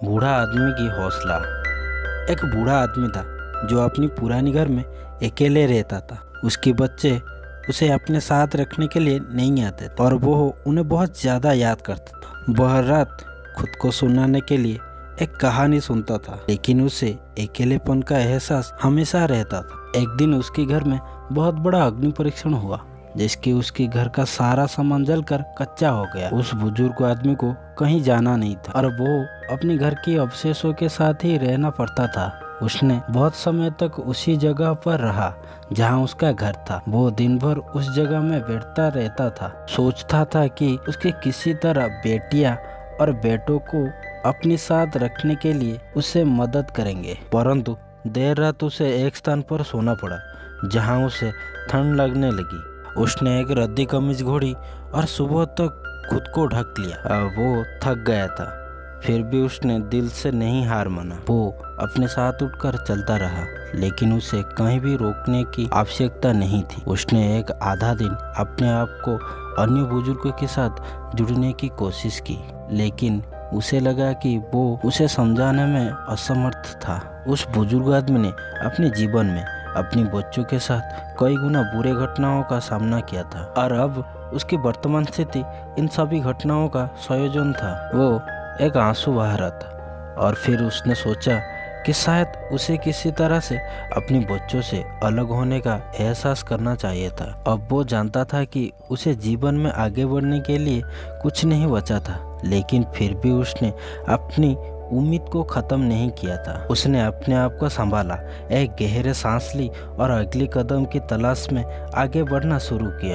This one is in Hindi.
बूढ़ा आदमी की हौसला। एक बूढ़ा आदमी था जो अपनी पुरानी घर में अकेले रहता था। उसके बच्चे उसे अपने साथ रखने के लिए नहीं आते थे और वो उन्हें बहुत ज़्यादा याद करता था। वह रात खुद को सुनाने के लिए एक कहानी सुनता था, लेकिन उसे अकेलेपन का एहसास हमेशा रहता था। एक दिन उसके घर में बहुत बड़ा अग्नि परीक्षण हुआ, जिसकी उसके घर का सारा सामान जलकर कच्चा हो गया। उस बुजुर्ग आदमी को कहीं जाना नहीं था और वो अपने घर के अवशेषों के साथ ही रहना पड़ता था। उसने बहुत समय तक उसी जगह पर रहा जहां उसका घर था। वो दिन भर उस जगह में बैठता रहता था, सोचता था कि उसके किसी तरह बेटियां और बेटों को अपने साथ रखने के लिए उसे मदद करेंगे। परंतु देर रात उसे एक स्थान पर सोना पड़ा जहां उसे ठंड लगने लगी। उसने एक रद्दी कमीज घोड़ी और सुबह तक खुद को ढक लिया। वो थक गया था, फिर भी उसने दिल से नहीं हार माना। वो अपने साथ उठकर चलता रहा, लेकिन उसे कहीं भी रोकने की आवश्यकता नहीं थी। उसने एक आधा दिन अपने आप को अन्य बुजुर्गों के साथ जुड़ने की कोशिश की, लेकिन उसे लगा कि वो उसे समझाने में असमर्थ था। उस बुजुर्ग आदमी ने अपने जीवन में अपने बच्चों के साथ कई गुना बुरे घटनाओं का सामना किया था और अब उसकी वर्तमान स्थिति इन सभी घटनाओं का संयोजन था। वो एक आंसू बहा रहा था और फिर उसने सोचा कि शायद उसे किसी तरह से अपने बच्चों से अलग होने का एहसास करना चाहिए था। अब वो जानता था कि उसे जीवन में आगे बढ़ने के लिए कुछ नहीं बचा था, लेकिन फिर भी उसने अपनी उम्मीद को ख़त्म नहीं किया था। उसने अपने आप को संभाला, एक गहरे सांस ली और अगले कदम की तलाश में आगे बढ़ना शुरू किया।